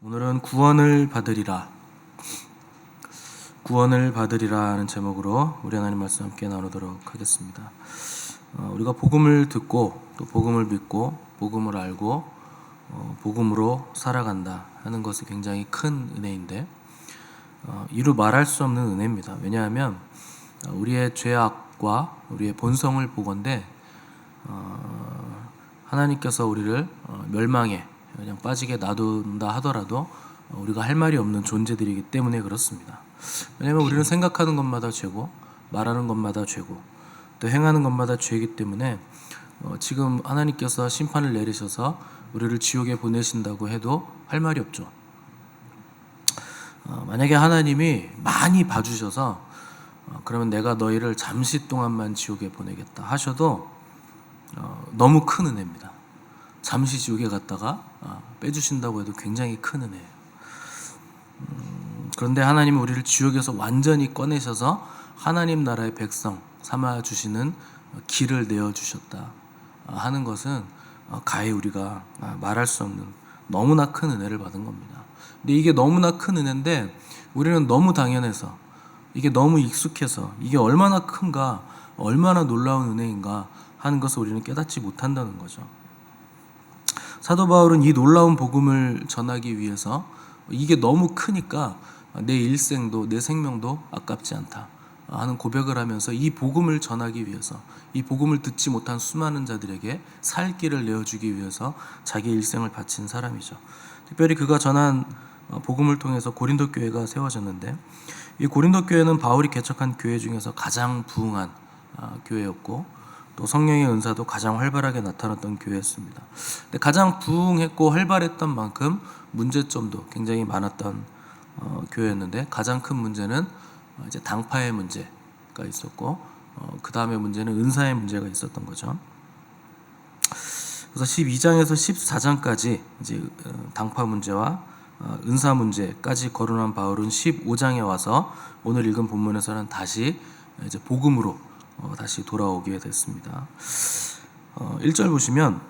오늘은 구원을 받으리라. 구원을 받으리라 하는 제목으로 우리 하나님 말씀 함께 나누도록 하겠습니다. 우리가 복음을 듣고 또 복음을 믿고 복음을 알고 복음으로 살아간다 하는 것이 굉장히 큰 은혜인데 이루 말할 수 없는 은혜입니다. 왜냐하면 우리의 죄악과 우리의 본성을 보건대 하나님께서 우리를 멸망에 그냥 빠지게 놔둔다 하더라도 우리가 할 말이 없는 존재들이기 때문에 그렇습니다. 왜냐하면 우리는 생각하는 것마다 죄고 말하는 것마다 죄고 또 행하는 것마다 죄이기 때문에 지금 하나님께서 심판을 내리셔서 우리를 지옥에 보내신다고 해도 할 말이 없죠. 만약에 하나님이 많이 봐주셔서 그러면 내가 너희를 잠시 동안만 지옥에 보내겠다 하셔도 너무 큰 은혜입니다. 잠시 지옥에 갔다가 빼주신다고 해도 굉장히 큰 은혜예요. 그런데 하나님은 우리를 지옥에서 완전히 꺼내셔서 하나님 나라의 백성 삼아주시는 길을 내어주셨다 하는 것은 가히 우리가 말할 수 없는 너무나 큰 은혜를 받은 겁니다. 근데 이게 너무나 큰 은혜인데 우리는 너무 당연해서 이게 너무 익숙해서 이게 얼마나 큰가 얼마나 놀라운 은혜인가 하는 것을 우리는 깨닫지 못한다는 거죠. 사도 바울은 이 놀라운 복음을 전하기 위해서 이게 너무 크니까 내 일생도 내 생명도 아깝지 않다 하는 고백을 하면서 이 복음을 전하기 위해서 이 복음을 듣지 못한 수많은 자들에게 살 길을 내어주기 위해서 자기 일생을 바친 사람이죠. 특별히 그가 전한 복음을 통해서 고린도 교회가 세워졌는데 이 고린도 교회는 바울이 개척한 교회 중에서 가장 부흥한 교회였고 또 성령의 은사도 가장 활발하게 나타났던 교회였습니다. 근데 가장 부흥했고 활발했던 만큼 문제점도 굉장히 많았던 교회였는데 가장 큰 문제는 이제 당파의 문제가 있었고 그 다음에 문제는 은사의 문제가 있었던 거죠. 그래서 12장에서 14장까지 이제 당파 문제와 은사 문제까지 거론한 바울은 15장에 와서 오늘 읽은 본문에서는 다시 이제 복음으로 다시 돌아오게 됐습니다. 1절 보시면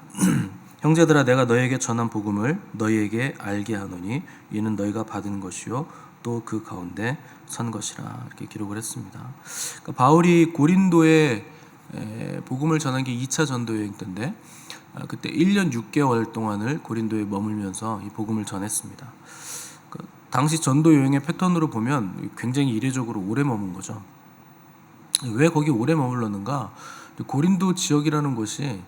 형제들아 내가 너희에게 전한 복음을 너희에게 알게 하노니 이는 너희가 받은 것이요 또 그 가운데 선 것이라 이렇게 기록을 했습니다. 그러니까 바울이 고린도에 복음을 전한 게 2차 전도 여행 때인데 그때 1년 6개월 동안을 고린도에 머물면서 이 복음을 전했습니다. 당시 전도 여행의 패턴으로 보면 굉장히 이례적으로 오래 머문 거죠. 왜 거기 오래 머물렀는가? 고린도 지역이라는 곳이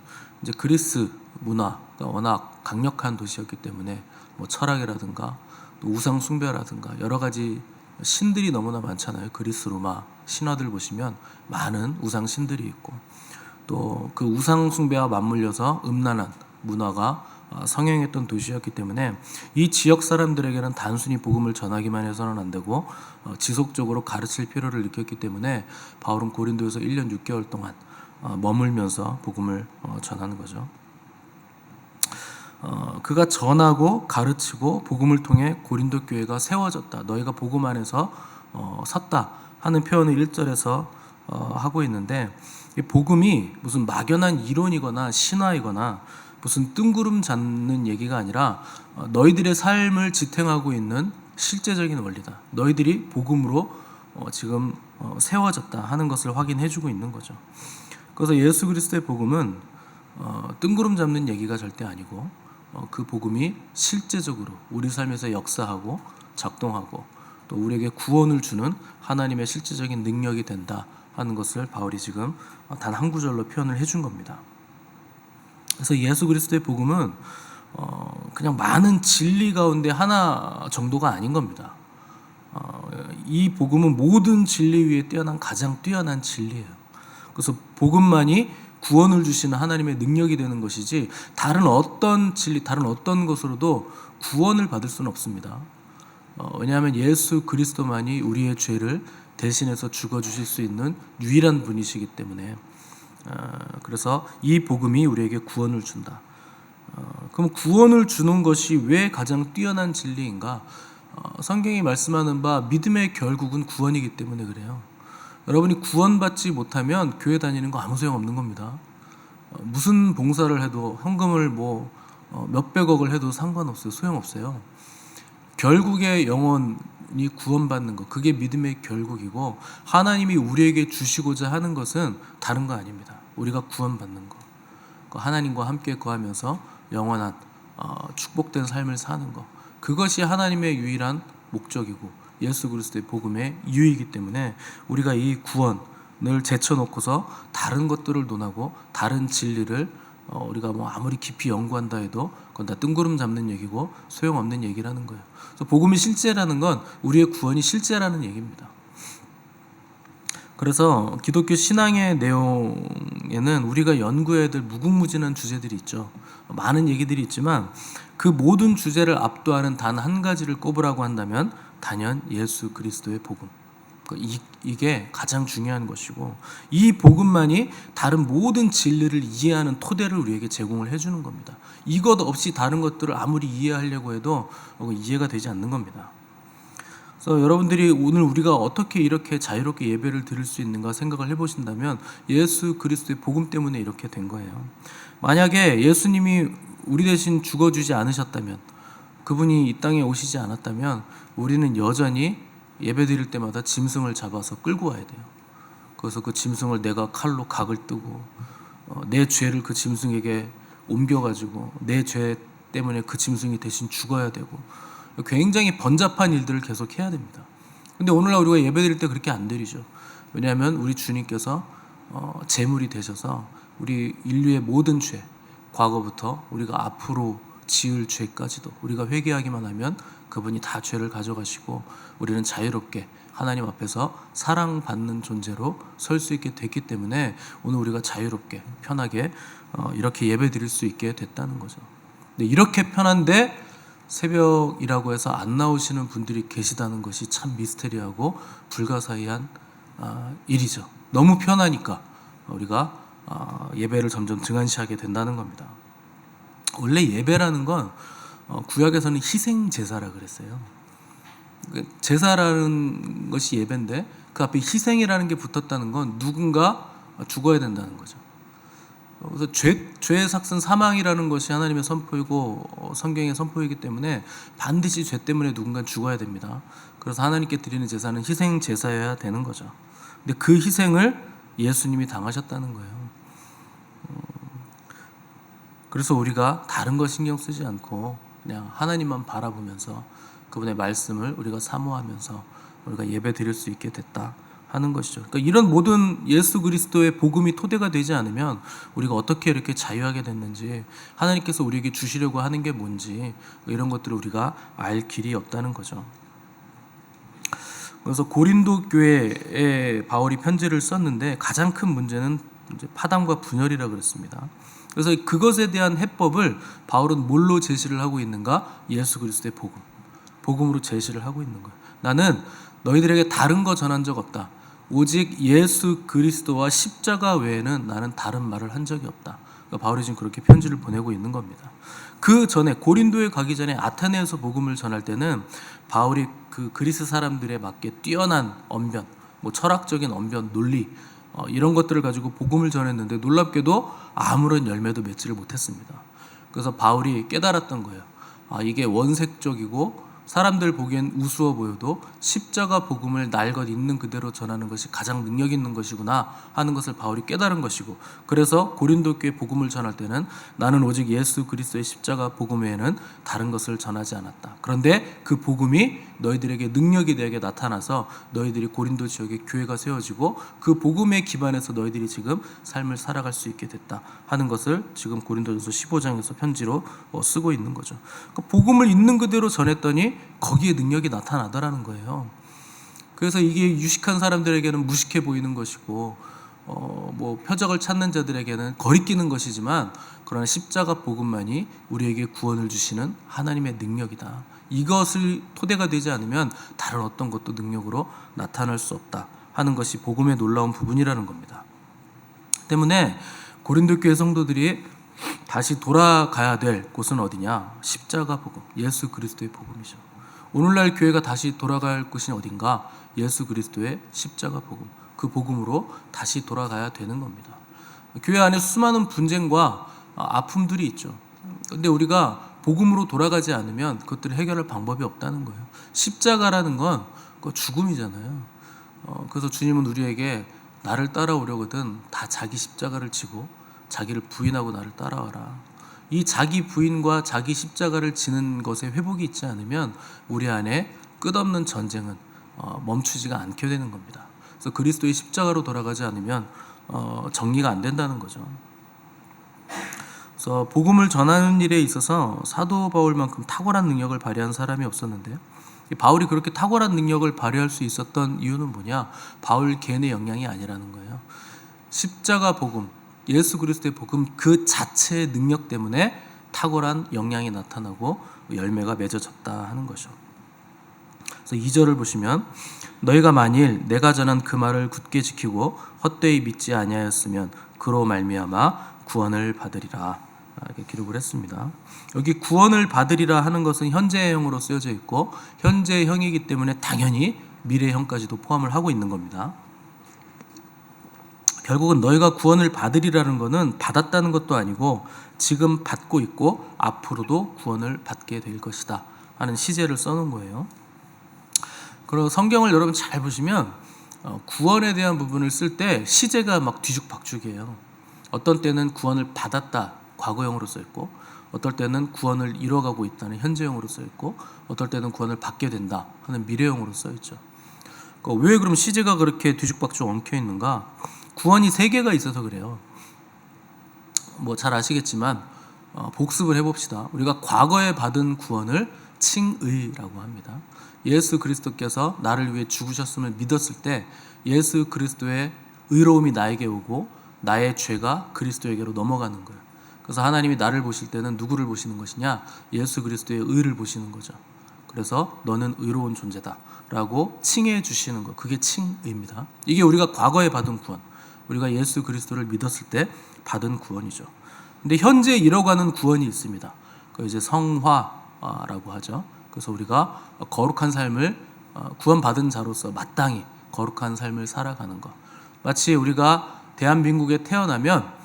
이제 그리스 문화가 워낙 강력한 도시였기 때문에 뭐 철학이라든가 또 우상 숭배라든가 여러 가지 신들이 너무나 많잖아요. 그리스 로마 신화들 보시면 많은 우상 신들이 있고 또 그 우상 숭배와 맞물려서 음란한 문화가 성행했던 도시였기 때문에 이 지역 사람들에게는 단순히 복음을 전하기만 해서는 안 되고 지속적으로 가르칠 필요를 느꼈기 때문에 바울은 고린도에서 1년 6개월 동안 머물면서 복음을 전하는 거죠. 그가 전하고 가르치고 복음을 통해 고린도 교회가 세워졌다. 너희가 복음 안에서 섰다 하는 표현을 1절에서 하고 있는데 이 복음이 무슨 막연한 이론이거나 신화이거나 무슨 뜬구름 잡는 얘기가 아니라 너희들의 삶을 지탱하고 있는 실제적인 원리다. 너희들이 복음으로 지금 세워졌다 하는 것을 확인해주고 있는 거죠. 그래서 예수 그리스도의 복음은 뜬구름 잡는 얘기가 절대 아니고 그 복음이 실제적으로 우리 삶에서 역사하고 작동하고 또 우리에게 구원을 주는 하나님의 실제적인 능력이 된다 하는 것을 바울이 지금 단 한 구절로 표현을 해준 겁니다. 그래서 예수 그리스도의 복음은 그냥 많은 진리 가운데 하나 정도가 아닌 겁니다. 이 복음은 모든 진리 위에 뛰어난 가장 뛰어난 진리예요. 그래서 복음만이 구원을 주시는 하나님의 능력이 되는 것이지 다른 어떤 진리, 다른 어떤 것으로도 구원을 받을 수는 없습니다. 왜냐하면 예수 그리스도만이 우리의 죄를 대신해서 죽어주실 수 있는 유일한 분이시기 때문에 그래서 이 복음이 우리에게 구원을 준다. 그럼 구원을 주는 것이 왜 가장 뛰어난 진리인가? 성경이 말씀하는 바 믿음의 결국은 구원이기 때문에 그래요. 여러분이 구원받지 못하면 교회 다니는 거 아무 소용없는 겁니다. 무슨 봉사를 해도 헌금을 몇백억을 해도 상관없어요. 소용없어요. 결국에 영혼이 구원받는 것, 그게 믿음의 결국이고, 하나님이 우리에게 주시고자 하는 것은 다른 거 아닙니다. 우리가 구원받는 것, 하나님과 함께 거하면서 영원한 축복된 삶을 사는 것, 그것이 하나님의 유일한 목적이고 예수 그리스도의 복음의 이유이기 때문에 우리가 이 구원을 제쳐놓고서 다른 것들을 논하고 다른 진리를 우리가 뭐 아무리 깊이 연구한다 해도 그건 다 뜬구름 잡는 얘기고 소용없는 얘기라는 거예요. 그래서 복음이 실제라는 건 우리의 구원이 실제라는 얘기입니다. 그래서 기독교 신앙의 내용에는 우리가 연구해야 될 무궁무진한 주제들이 있죠. 많은 얘기들이 있지만 그 모든 주제를 압도하는 단 한 가지를 꼽으라고 한다면 단연 예수 그리스도의 복음. 이게 가장 중요한 것이고, 이 복음만이 다른 모든 진리를 이해하는 토대를 우리에게 제공을 해주는 겁니다. 이것 없이 다른 것들을 아무리 이해하려고 해도 이해가 되지 않는 겁니다. 그래서 여러분들이 오늘 우리가 어떻게 이렇게 자유롭게 예배를 드릴 수 있는가 생각을 해보신다면 예수 그리스도의 복음 때문에 이렇게 된 거예요. 만약에 예수님이 우리 대신 죽어주지 않으셨다면, 그분이 이 땅에 오시지 않았다면 우리는 여전히 예배 드릴 때마다 짐승을 잡아서 끌고 와야 돼요. 그래서 그 짐승을 내가 칼로 각을 뜨고 내 죄를 그 짐승에게 옮겨가지고 내 죄 때문에 그 짐승이 대신 죽어야 되고, 굉장히 번잡한 일들을 계속 해야 됩니다. 근데 오늘날 우리가 예배 드릴 때 그렇게 안 드리죠. 왜냐하면 우리 주님께서 제물이 되셔서 우리 인류의 모든 죄, 과거부터 우리가 앞으로 지을 죄까지도 우리가 회개하기만 하면 그분이 다 죄를 가져가시고 우리는 자유롭게 하나님 앞에서 사랑받는 존재로 설 수 있게 됐기 때문에 오늘 우리가 자유롭게 편하게 이렇게 예배 드릴 수 있게 됐다는 거죠. 근데 이렇게 편한데 새벽이라고 해서 안 나오시는 분들이 계시다는 것이 참 미스테리하고 불가사의한 일이죠. 너무 편하니까 우리가 예배를 점점 등한시하게 된다는 겁니다. 원래 예배라는 건 구약에서는 희생 제사라 그랬어요. 제사라는 것이 예배인데 그 앞에 희생이라는 게 붙었다는 건 누군가 죽어야 된다는 거죠. 그래서 죄의 삭은 사망이라는 것이 하나님의 선포이고 성경의 선포이기 때문에 반드시 죄 때문에 누군가 죽어야 됩니다. 그래서 하나님께 드리는 제사는 희생 제사여야 되는 거죠. 근데 그 희생을 예수님이 당하셨다는 거예요. 그래서 우리가 다른 거 신경 쓰지 않고 그냥 하나님만 바라보면서 그분의 말씀을 우리가 사모하면서 우리가 예배 드릴 수 있게 됐다 하는 것이죠. 그러니까 이런 모든 예수 그리스도의 복음이 토대가 되지 않으면 우리가 어떻게 이렇게 자유하게 됐는지, 하나님께서 우리에게 주시려고 하는 게 뭔지, 이런 것들을 우리가 알 길이 없다는 거죠. 그래서 고린도 교회에 바울이 편지를 썼는데 가장 큰 문제는 이제 파당과 분열이라 그랬습니다. 그래서 그것에 대한 해법을 바울은 뭘로 제시를 하고 있는가? 예수 그리스도의 복음으로 제시를 하고 있는 거예요. 나는 너희들에게 다른 거 전한 적 없다. 오직 예수 그리스도와 십자가 외에는 나는 다른 말을 한 적이 없다. 그러니까 바울이 지금 그렇게 편지를 보내고 있는 겁니다. 그 전에 고린도에 가기 전에 아테네에서 복음을 전할 때는 바울이 그 그리스 사람들에 맞게 뛰어난 언변, 뭐 철학적인 언변, 논리 이런 것들을 가지고 복음을 전했는데 놀랍게도 아무런 열매도 맺지를 못했습니다. 그래서 바울이 깨달았던 거예요. 이게 원색적이고 사람들 보기엔 우스워 보여도 십자가 복음을 날것 있는 그대로 전하는 것이 가장 능력 있는 것이구나 하는 것을 바울이 깨달은 것이고, 그래서 고린도 교회 복음을 전할 때는 나는 오직 예수 그리스도의 십자가 복음 외에는 다른 것을 전하지 않았다. 그런데 그 복음이 너희들에게 능력이 되게 나타나서 너희들이 고린도 지역에 교회가 세워지고 그 복음에 기반해서 너희들이 지금 삶을 살아갈 수 있게 됐다 하는 것을 지금 고린도전서 15장에서 편지로 쓰고 있는 거죠. 그러니까 복음을 있는 그대로 전했더니 거기에 능력이 나타나더라는 거예요. 그래서 이게 유식한 사람들에게는 무식해 보이는 것이고 뭐 표적을 찾는 자들에게는 거리끼는 것이지만, 그러나 십자가 복음만이 우리에게 구원을 주시는 하나님의 능력이다. 이것을 토대가 되지 않으면 다른 어떤 것도 능력으로 나타날 수 없다 하는 것이 복음의 놀라운 부분이라는 겁니다. 때문에 고린도 교회 성도들이 다시 돌아가야 될 곳은 어디냐? 십자가 복음, 예수 그리스도의 복음이죠. 오늘날 교회가 다시 돌아갈 곳이 어딘가? 예수 그리스도의 십자가 복음, 그 복음으로 다시 돌아가야 되는 겁니다. 교회 안에 수많은 분쟁과 아픔들이 있죠. 근데 우리가 복음으로 돌아가지 않으면 그것들을 해결할 방법이 없다는 거예요. 십자가라는 건 그 죽음이잖아요. 그래서 주님은 우리에게 나를 따라오려거든 다 자기 십자가를 지고 자기를 부인하고 나를 따라와라. 이 자기 부인과 자기 십자가를 지는 것에 회복이 있지 않으면 우리 안에 끝없는 전쟁은 멈추지가 않게 되는 겁니다. 그래서 그리스도의 십자가로 돌아가지 않으면 정리가 안 된다는 거죠. 그래서 복음을 전하는 일에 있어서 사도 바울만큼 탁월한 능력을 발휘한 사람이 없었는데요. 바울이 그렇게 탁월한 능력을 발휘할 수 있었던 이유는 뭐냐? 바울 개인의 역량이 아니라는 거예요. 십자가 복음, 예수 그리스도의 복음 그 자체의 능력 때문에 탁월한 역량이 나타나고 열매가 맺어졌다 하는 것이죠. 그래서 2절을 보시면 너희가 만일 내가 전한 그 말을 굳게 지키고 헛되이 믿지 아니하였으면 그로 말미암아 구원을 받으리라. 이렇게 기록을 했습니다. 여기 구원을 받으리라 하는 것은 현재형으로 쓰여져 있고 현재형이기 때문에 당연히 미래형까지도 포함을 하고 있는 겁니다. 결국은 너희가 구원을 받으리라는 것은 받았다는 것도 아니고 지금 받고 있고 앞으로도 구원을 받게 될 것이다 하는 시제를 써놓은 거예요. 그리고 성경을 여러분 잘 보시면 구원에 대한 부분을 쓸 때 시제가 막 뒤죽박죽이에요. 어떤 때는 구원을 받았다 과거형으로 써있고 어떨 때는 구원을 이뤄가고 있다는 현재형으로 써있고 어떨 때는 구원을 받게 된다 하는 미래형으로 써있죠. 왜 그럼 시제가 그렇게 뒤죽박죽 엉켜있는가? 구원이 3개가 있어서 그래요. 뭐 잘 아시겠지만 복습을 해봅시다. 우리가 과거에 받은 구원을 칭의라고 합니다. 예수 그리스도께서 나를 위해 죽으셨음을 믿었을 때 예수 그리스도의 의로움이 나에게 오고 나의 죄가 그리스도에게로 넘어가는 거예요. 그래서 하나님이 나를 보실 때는 누구를 보시는 것이냐? 예수 그리스도의 의를 보시는 거죠. 그래서 너는 의로운 존재다 라고 칭해 주시는 것, 그게 칭의입니다. 이게 우리가 과거에 받은 구원, 우리가 예수 그리스도를 믿었을 때 받은 구원이죠. 근데 현재 이뤄가는 구원이 있습니다. 그 이제 성화라고 하죠. 그래서 우리가 거룩한 삶을 구원받은 자로서 마땅히 거룩한 삶을 살아가는 것. 마치 우리가 대한민국에 태어나면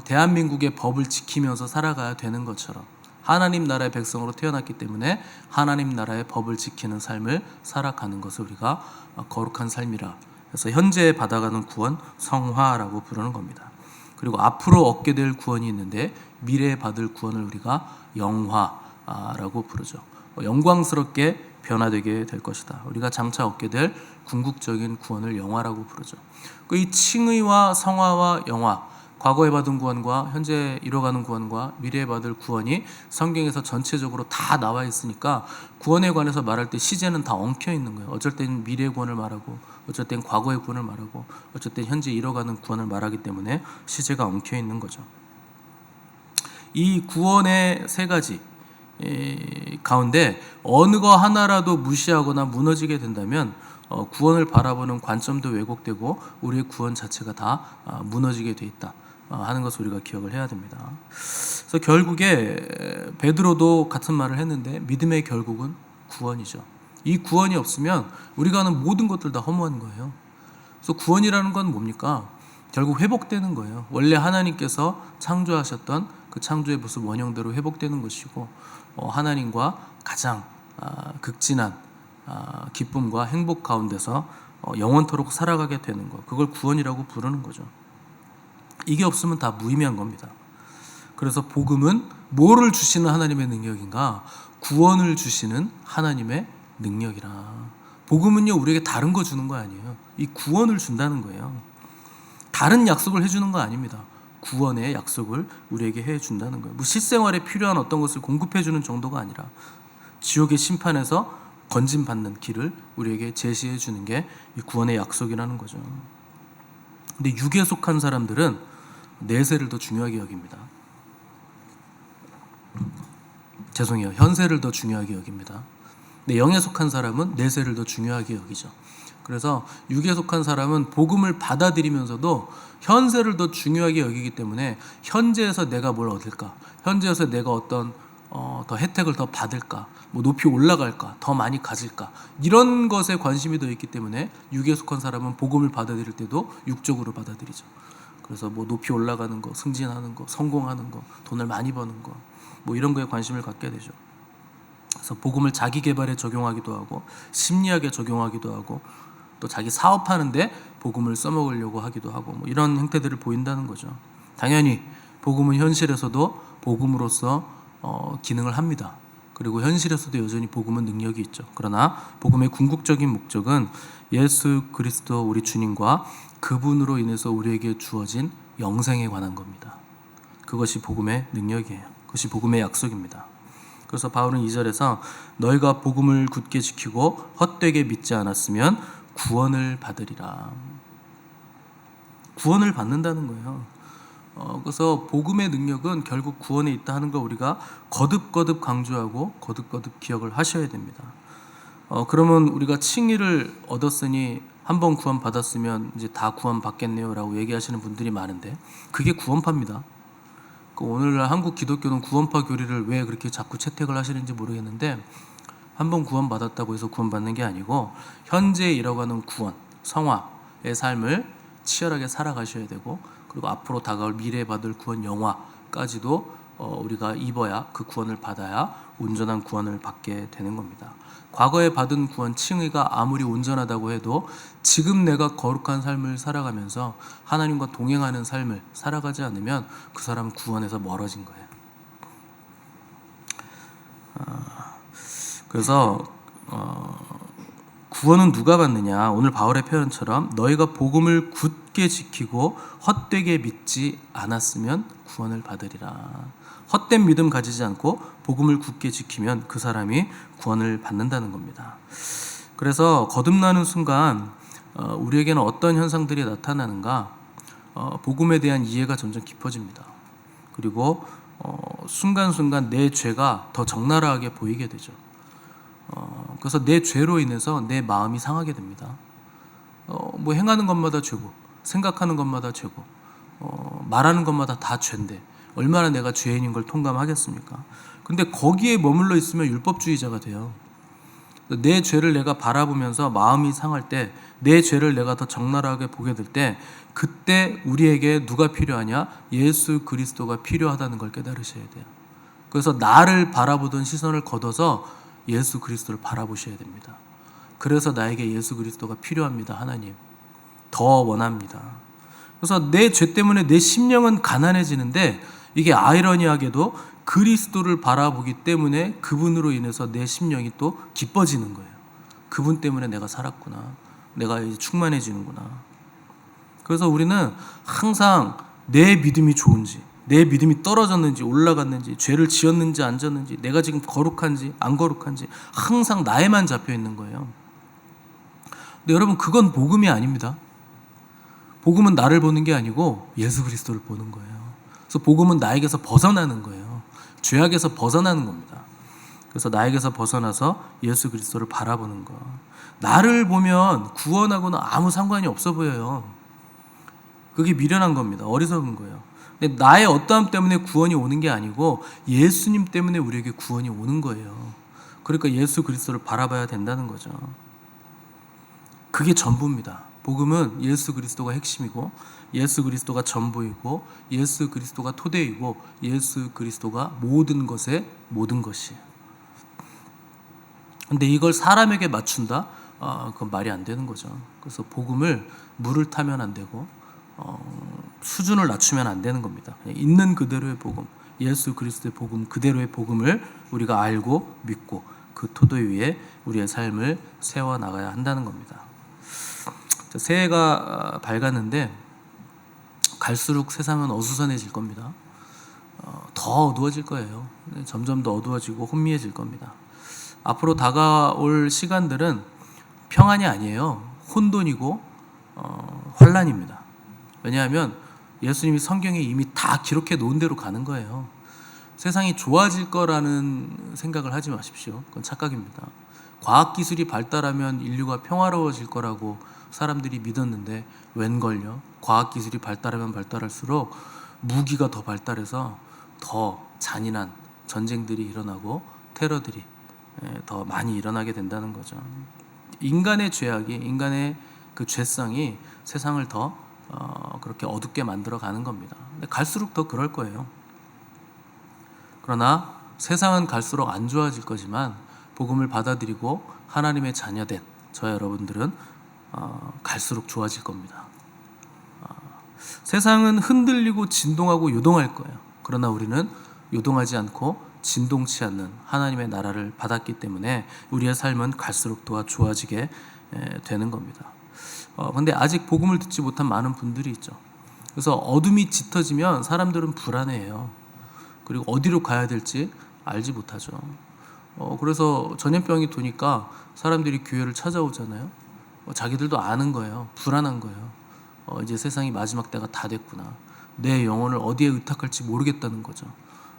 대한민국의 법을 지키면서 살아가야 되는 것처럼 하나님 나라의 백성으로 태어났기 때문에 하나님 나라의 법을 지키는 삶을 살아가는 것을 우리가 거룩한 삶이라 그래서 현재 받아가는 구원 성화라고 부르는 겁니다. 그리고 앞으로 얻게 될 구원이 있는데 미래에 받을 구원을 우리가 영화라고 부르죠. 영광스럽게 변화되게 될 것이다. 우리가 장차 얻게 될 궁극적인 구원을 영화라고 부르죠. 이 칭의와 성화와 영화, 과거에 받은 구원과 현재 이뤄가는 구원과 미래에 받을 구원이 성경에서 전체적으로 다 나와 있으니까 구원에 관해서 말할 때 시제는 다 엉켜 있는 거예요. 어쩔 때는 미래의 구원을 말하고 어쩔 때는 과거의 구원을 말하고 어쩔 때는 현재 이뤄가는 구원을 말하기 때문에 시제가 엉켜 있는 거죠. 이 구원의 3가지 가운데 어느 거 하나라도 무시하거나 무너지게 된다면 구원을 바라보는 관점도 왜곡되고 우리의 구원 자체가 다 무너지게 돼 있다 하는 것을 우리가 기억을 해야 됩니다. 그래서 결국에 베드로도 같은 말을 했는데 믿음의 결국은 구원이죠. 이 구원이 없으면 우리가 하는 모든 것들 다 허무한 거예요. 그래서 구원이라는 건 뭡니까? 결국 회복되는 거예요. 원래 하나님께서 창조하셨던 그 창조의 모습 원형대로 회복되는 것이고 하나님과 가장 극진한 기쁨과 행복 가운데서 영원토록 살아가게 되는 것, 그걸 구원이라고 부르는 거죠. 이게 없으면 다 무의미한 겁니다. 그래서 복음은 뭐를 주시는 하나님의 능력인가? 구원을 주시는 하나님의 능력이라. 복음은요 우리에게 다른 거 주는 거 아니에요. 이 구원을 준다는 거예요. 다른 약속을 해주는 거 아닙니다. 구원의 약속을 우리에게 해준다는 거예요. 뭐 실생활에 필요한 어떤 것을 공급해주는 정도가 아니라 지옥의 심판에서 건짐받는 길을 우리에게 제시해 주는 게 이 구원의 약속이라는 거죠. 근데 육에 속한 사람들은 내세를 더 중요하게 여깁니다. 죄송해요. 현세를 더 중요하게 여깁니다. 근데 영에 속한 사람은 내세를 더 중요하게 여기죠. 그래서 육에 속한 사람은 복음을 받아들이면서도 현세를 더 중요하게 여기기 때문에 현재에서 내가 뭘 얻을까? 현재에서 내가 어떤 더 혜택을 더 받을까? 뭐 높이 올라갈까? 더 많이 가질까? 이런 것에 관심이 더 있기 때문에 육에 속한 사람은 복음을 받아들일 때도 육적으로 받아들이죠. 그래서 뭐 높이 올라가는 거, 승진하는 거, 성공하는 거, 돈을 많이 버는 거, 뭐 이런 거에 관심을 갖게 되죠. 그래서 복음을 자기 개발에 적용하기도 하고 심리학에 적용하기도 하고 또 자기 사업하는데 복음을 써먹으려고 하기도 하고 뭐 이런 행태들을 보인다는 거죠. 당연히 복음은 현실에서도 복음으로서 기능을 합니다. 그리고 현실에서도 여전히 복음은 능력이 있죠. 그러나 복음의 궁극적인 목적은 예수 그리스도 우리 주님과 그분으로 인해서 우리에게 주어진 영생에 관한 겁니다. 그것이 복음의 능력이에요. 그것이 복음의 약속입니다. 그래서 바울은 2절에서 너희가 복음을 굳게 지키고 헛되게 믿지 않았으면 구원을 받으리라. 구원을 받는다는 거예요. 그래서 복음의 능력은 결국 구원에 있다 하는 걸 우리가 거듭거듭 강조하고 거듭거듭 기억을 하셔야 됩니다. 그러면 우리가 칭의를 얻었으니 한번 구원 받았으면 이제 다 구원 받겠네요 라고 얘기하시는 분들이 많은데 그게 구원파입니다. 오늘날 한국 기독교는 구원파 교리를 왜 그렇게 자꾸 채택을 하시는지 모르겠는데 한번 구원 받았다고 해서 구원 받는 게 아니고 현재 이뤄가는 구원, 성화의 삶을 치열하게 살아가셔야 되고 그리고 앞으로 다가올 미래에 받을 구원 영화까지도 우리가 입어야 그 구원을 받아야 온전한 구원을 받게 되는 겁니다. 과거에 받은 구원 칭의가 아무리 온전하다고 해도 지금 내가 거룩한 삶을 살아가면서 하나님과 동행하는 삶을 살아가지 않으면 그 사람은 구원에서 멀어진 거예요. 그래서 구원은 누가 받느냐? 오늘 바울의 표현처럼 너희가 복음을 굳게 지키고 헛되게 믿지 않았으면 구원을 받으리라. 헛된 믿음 가지지 않고 복음을 굳게 지키면 그 사람이 구원을 받는다는 겁니다. 그래서 거듭나는 순간 우리에게는 어떤 현상들이 나타나는가? 복음에 대한 이해가 점점 깊어집니다. 그리고 순간순간 내 죄가 더 적나라하게 보이게 되죠. 그래서 내 죄로 인해서 내 마음이 상하게 됩니다. 뭐 행하는 것마다 죄고 생각하는 것마다 죄고 말하는 것마다 다 죄인데 얼마나 내가 죄인인 걸 통감하겠습니까? 근데 거기에 머물러 있으면 율법주의자가 돼요. 내 죄를 내가 바라보면서 마음이 상할 때 내 죄를 내가 더 적나라하게 보게 될 때 그때 우리에게 누가 필요하냐? 예수 그리스도가 필요하다는 걸 깨달으셔야 돼요. 그래서 나를 바라보던 시선을 걷어서 예수 그리스도를 바라보셔야 됩니다. 그래서 나에게 예수 그리스도가 필요합니다. 하나님 더 원합니다. 그래서 내 죄 때문에 내 심령은 가난해지는데 이게 아이러니하게도 그리스도를 바라보기 때문에 그분으로 인해서 내 심령이 또 기뻐지는 거예요. 그분 때문에 내가 살았구나. 내가 이제 충만해지는구나. 그래서 우리는 항상 내 믿음이 좋은지 내 믿음이 떨어졌는지 올라갔는지 죄를 지었는지 안 지었는지 내가 지금 거룩한지 안 거룩한지 항상 나에만 잡혀 있는 거예요. 근데 여러분 그건 복음이 아닙니다. 복음은 나를 보는 게 아니고 예수 그리스도를 보는 거예요. 그래서 복음은 나에게서 벗어나는 거예요. 죄악에서 벗어나는 겁니다. 그래서 나에게서 벗어나서 예수 그리스도를 바라보는 거. 나를 보면 구원하고는 아무 상관이 없어 보여요. 그게 미련한 겁니다. 어리석은 거예요. 근데 나의 어떠함 때문에 구원이 오는 게 아니고 예수님 때문에 우리에게 구원이 오는 거예요. 그러니까 예수 그리스도를 바라봐야 된다는 거죠. 그게 전부입니다. 복음은 예수 그리스도가 핵심이고 예수 그리스도가 전부이고 예수 그리스도가 토대이고 예수 그리스도가 모든 것의 모든 것이에요. 근데 이걸 사람에게 맞춘다? 그건 말이 안 되는 거죠. 그래서 복음을 물을 타면 안 되고 수준을 낮추면 안 되는 겁니다. 그냥 있는 그대로의 복음, 예수 그리스도의 복음 그대로의 복음을 우리가 알고 믿고 그 토대 위에 우리의 삶을 세워나가야 한다는 겁니다. 새해가 밝았는데 갈수록 세상은 어수선해질 겁니다. 더 어두워질 거예요. 점점 더 어두워지고 혼미해질 겁니다. 앞으로 다가올 시간들은 평안이 아니에요. 혼돈이고 혼란입니다. 왜냐하면 예수님이 성경에 이미 다 기록해 놓은 대로 가는 거예요. 세상이 좋아질 거라는 생각을 하지 마십시오. 그건 착각입니다. 과학기술이 발달하면 인류가 평화로워질 거라고 사람들이 믿었는데 웬걸요? 과학기술이 발달하면 발달할수록 무기가 더 발달해서 더 잔인한 전쟁들이 일어나고 테러들이 더 많이 일어나게 된다는 거죠. 인간의 죄악이, 인간의 그 죄성이 세상을 더 그렇게 어둡게 만들어 가는 겁니다. 근데 갈수록 더 그럴 거예요. 그러나 세상은 갈수록 안 좋아질 거지만 복음을 받아들이고 하나님의 자녀된 저와 여러분들은 갈수록 좋아질 겁니다. 세상은 흔들리고 진동하고 요동할 거예요. 그러나 우리는 요동하지 않고 진동치 않는 하나님의 나라를 받았기 때문에 우리의 삶은 갈수록 더 좋아지게 되는 겁니다. 근데 아직 복음을 듣지 못한 많은 분들이 있죠. 그래서 어둠이 짙어지면 사람들은 불안해해요. 그리고 어디로 가야 될지 알지 못하죠. 그래서 전염병이 도니까 사람들이 교회를 찾아오잖아요. 자기들도 아는 거예요. 불안한 거예요. 이제 세상이 마지막 때가 다 됐구나. 내 영혼을 어디에 의탁할지 모르겠다는 거죠.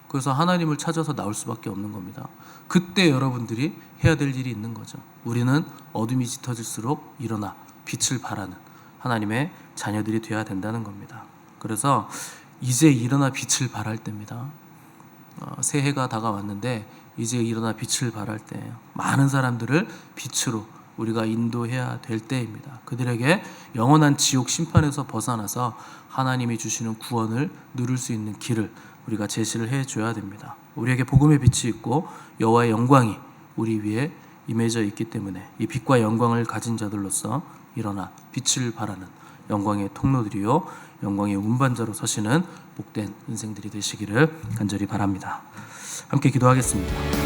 그래서 하나님을 찾아서 나올 수밖에 없는 겁니다. 그때 여러분들이 해야 될 일이 있는 거죠. 우리는 어둠이 짙어질수록 일어나 빛을 발하는 하나님의 자녀들이 되어야 된다는 겁니다. 그래서 이제 일어나 빛을 발할 때입니다. 새해가 다가왔는데 이제 일어나 빛을 발할 때예요. 많은 사람들을 빛으로 우리가 인도해야 될 때입니다. 그들에게 영원한 지옥 심판에서 벗어나서 하나님이 주시는 구원을 누릴 수 있는 길을 우리가 제시를 해줘야 됩니다. 우리에게 복음의 빛이 있고 여호와의 영광이 우리 위에 임해져 있기 때문에 이 빛과 영광을 가진 자들로서 일어나 빛을 발하는 영광의 통로들이요 영광의 운반자로 서시는 복된 인생들이 되시기를 간절히 바랍니다. 함께 기도하겠습니다.